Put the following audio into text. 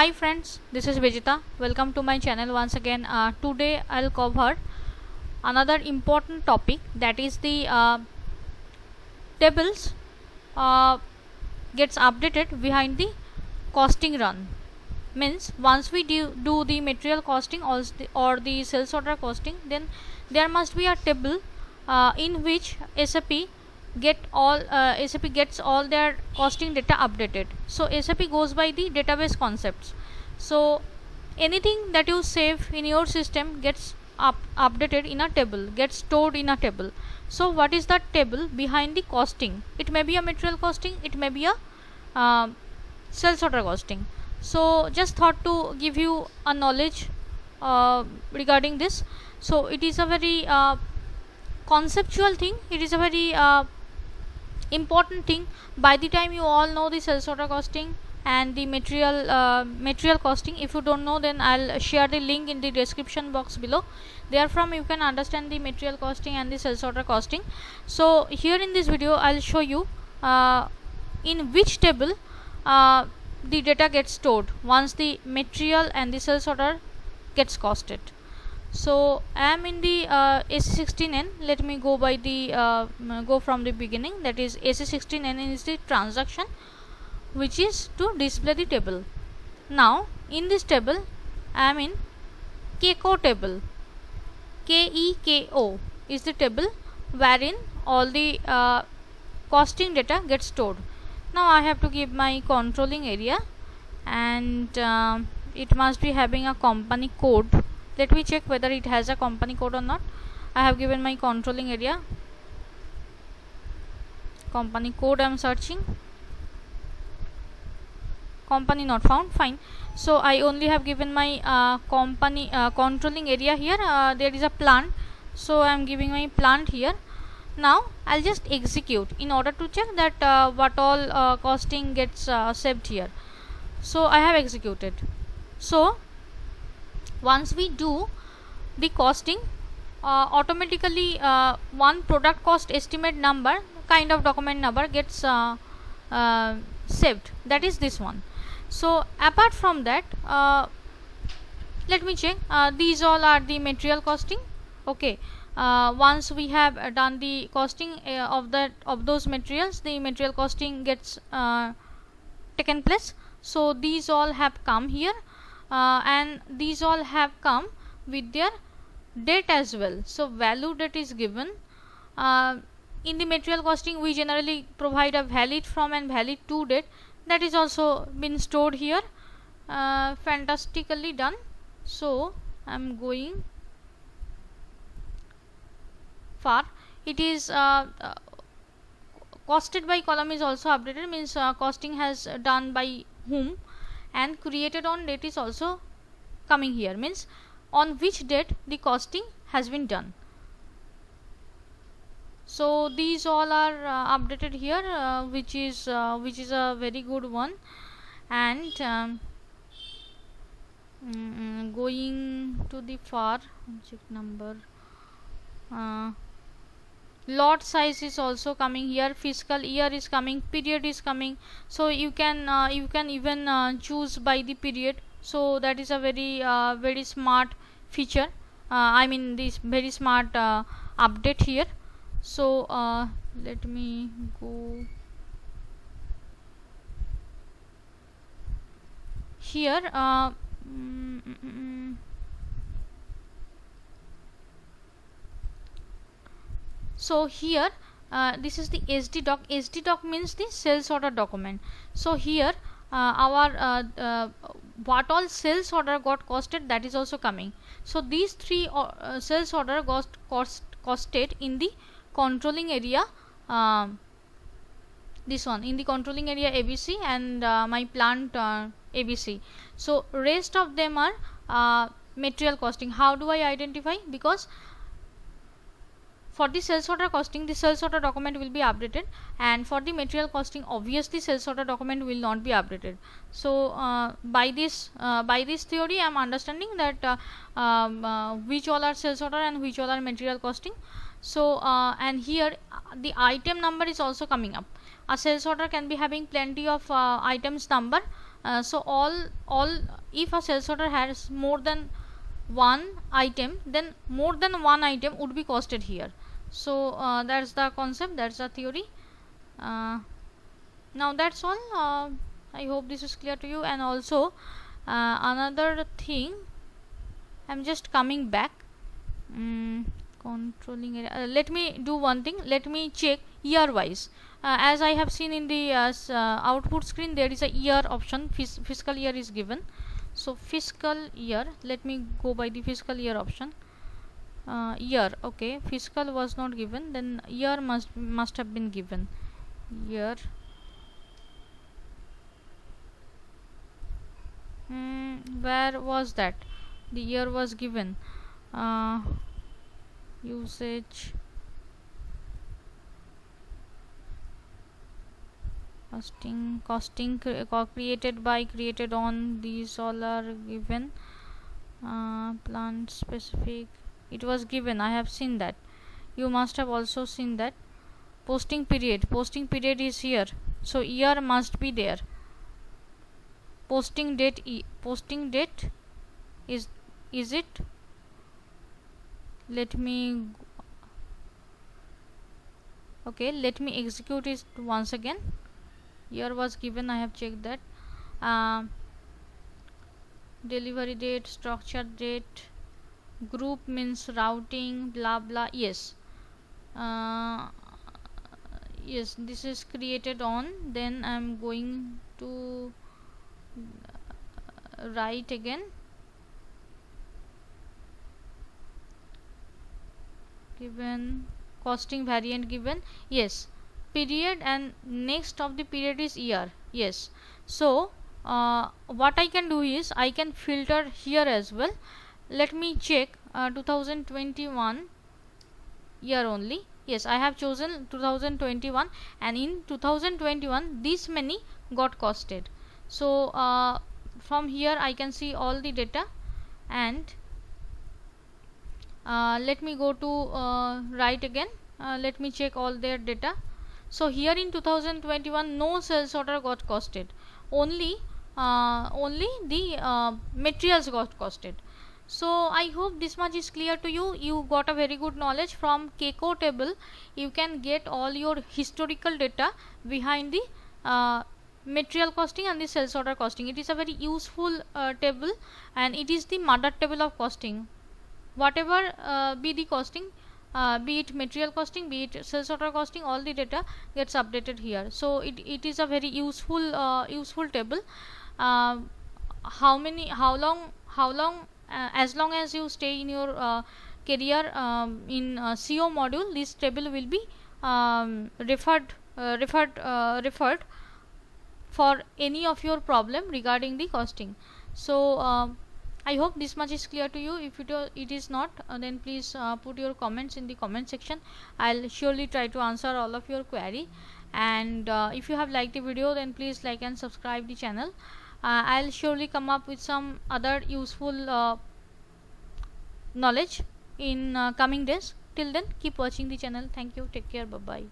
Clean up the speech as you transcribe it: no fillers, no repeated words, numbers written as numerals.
Hi friends, this is Vijita. Welcome to my channel once again. Today I'll cover another important topic, that is the tables uh, gets updated behind the costing run. Means once we do the material costing or the sales order costing, then there must be a table in which SAP gets all their costing data updated. So SAP goes by the database concepts. So anything that you save in your system gets updated in a table, gets stored in a table. So what is that table behind the costing? It may be a material costing, it may be a sales order costing. So just thought to give you a knowledge regarding this. So it is a very conceptual thing, it is a very important thing. By the time you all know the sales order costing and the material costing, if you don't know, then I'll share the link in the description box below. Therefrom you can understand the material costing and the sales order costing. So here in this video I'll show you in which table the data gets stored once the material and the sales order gets costed. So I am in the AC16N. Let me go by the go from the beginning. That is AC16N is the transaction which is to display the table. Now in this table I am in KECO table. KEKO is the table wherein all the costing data gets stored. Now I have to give my controlling area, and it must be having a company code. Let me check whether it has a company code or not. I have given my controlling area. Company code I am searching. Company not found. Fine. So I only have given my company controlling area here. There is a plant, so I am giving my plant here. Now I'll just execute in order to check that what all costing gets saved here. So I have executed. So once we do the costing, automatically one product cost estimate number kind of document number gets saved, that is this one. So apart from that, let me check, these all are the material costing. Okay, once we have done the costing of those materials, the material costing gets taken place. So these all have come here, and these all have come with their date as well. So value date is given. In the material costing we generally provide a valid from and valid to date, that is also been stored here. Fantastically done. So I am going far. It is costed by column is also updated, means costing has done by whom, and created on date is also coming here, means on which date the costing has been done. So these all are updated here, which is a very good one. And going to the far, check number, lot size is also coming here, fiscal year is coming, period is coming. So you can even choose by the period. So that is a very smart feature. I mean this very smart update here. So let me go here. So here this is the SD doc. SD doc means the sales order document. So here our what all sales order got costed, that is also coming. So these three sales order got costed in the controlling area, this one in the controlling area ABC, and my plant ABC. So rest of them are material costing. How do I identify? Because for the sales order costing, the sales order document will be updated, and for the material costing, obviously sales order document will not be updated. So by this theory I am understanding that which all are sales order and which all are material costing. So and here the item number is also coming up. A sales order can be having plenty of items number, So all if a sales order has more than one item, then more than one item would be costed here. So that's the concept, that's the theory. Now that's all. I hope this is clear to you. And also another thing, I'm just coming back. Controlling area. Let me do one thing, let me check year wise. As I have seen in the output screen, there is a year option, fiscal year is given. So fiscal year, let me go by the fiscal year option. Year, okay, fiscal was not given, then year must have been given. Year, where was that? The year was given. Usage, costing created by, created on, these all are given. Plant specific, it was given, I have seen that, you must have also seen that. Posting period is here, so year must be there. Posting date is it, let me, okay, let me execute it once again. Year was given, I have checked that. Delivery date, structure date, group means routing, blah blah, yes. Yes, this is created on, then I'm going to write again. Given, costing variant given, yes. Period, and next of the period is year, yes. So what I can do is I can filter here as well. Let me check 2021 year only. Yes, I have chosen 2021, and in 2021 these many got costed. So from here I can see all the data, and let me go to right again. Let me check all their data. So here in 2021 no sales order got costed, only the materials got costed. So I hope this much is clear to you. You got a very good knowledge. From CACO table you can get all your historical data behind the material costing and the sales order costing. It is a very useful table, and it is the mother table of costing. Whatever be the costing, be it material costing, be it sales order costing, all the data gets updated here. So it is a very useful table. How long as long as you stay in your career in CO module, this table will be referred for any of your problem regarding the costing. So I hope this much is clear to you. If it is not, then please put your comments in the comment section. I'll surely try to answer all of your query. And if you have liked the video, then please like and subscribe the channel. I'll surely come up with some other useful knowledge in coming days. Till then, keep watching the channel. Thank you. Take care. Bye bye.